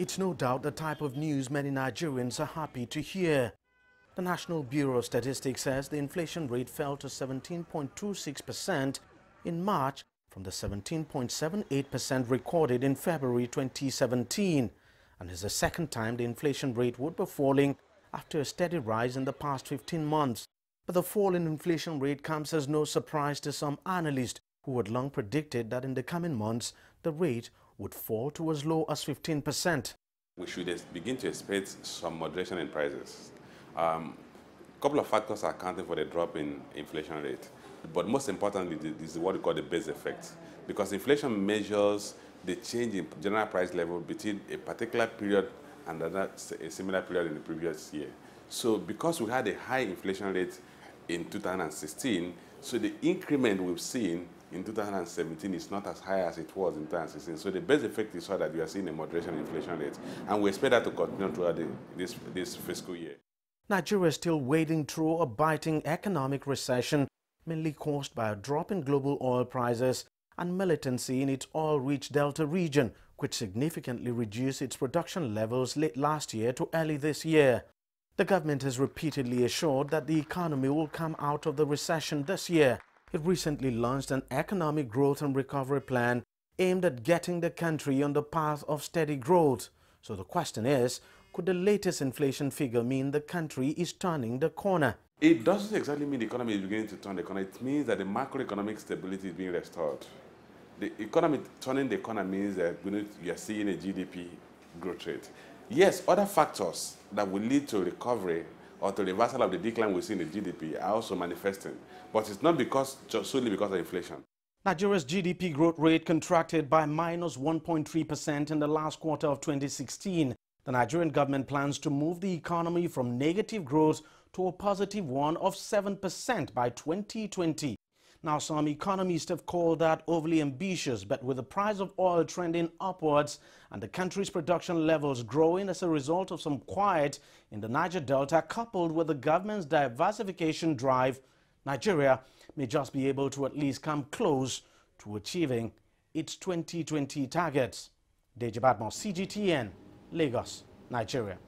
It's no doubt the type of news many Nigerians are happy to hear. The National Bureau of Statistics says the inflation rate fell to 17.26% in March from the 17.78% recorded in February 2017, and is the second time the inflation rate would be falling after a steady rise in the past 15 months. But the fall in inflation rate comes as no surprise to some analysts who had long predicted that in the coming months the rate would fall to as low as 15%. We should begin to expect some moderation in prices. A couple of factors are accounting for the drop in inflation rate. But most importantly, this is what we call the base effect. Because inflation measures the change in general price level between a particular period and a similar period in the previous year. So because we had a high inflation rate in 2016, so the increment we've seen in 2017 is not as high as it was in 2016. So the base effect is so that we are seeing a moderation in inflation rate. And we expect that to continue throughout this fiscal year. Nigeria is still wading through a biting economic recession, mainly caused by a drop in global oil prices and militancy in its oil-rich Delta region, which significantly reduced its production levels late last year to early this year. The government has repeatedly assured that the economy will come out of the recession this year. It recently launched an economic growth and recovery plan aimed at getting the country on the path of steady growth. So the question is, could the latest inflation figure mean the country is turning the corner? It doesn't exactly mean the economy is beginning to turn the corner. It means that the macroeconomic stability is being restored. The economy turning the corner means that you are seeing a GDP growth rate. Yes, other factors that will lead to recovery or to reversal of the decline we see in the GDP are also manifesting. But it's not solely because of inflation. Nigeria's GDP growth rate contracted by minus 1.3% in the last quarter of 2016. The Nigerian government plans to move the economy from negative growth to a positive one of 7% by 2020. Now, some economists have called that overly ambitious, but with the price of oil trending upwards and the country's production levels growing as a result of some quiet in the Niger Delta, coupled with the government's diversification drive, Nigeria may just be able to at least come close to achieving its 2020 targets. Deji, Badmus, CGTN, Lagos, Nigeria.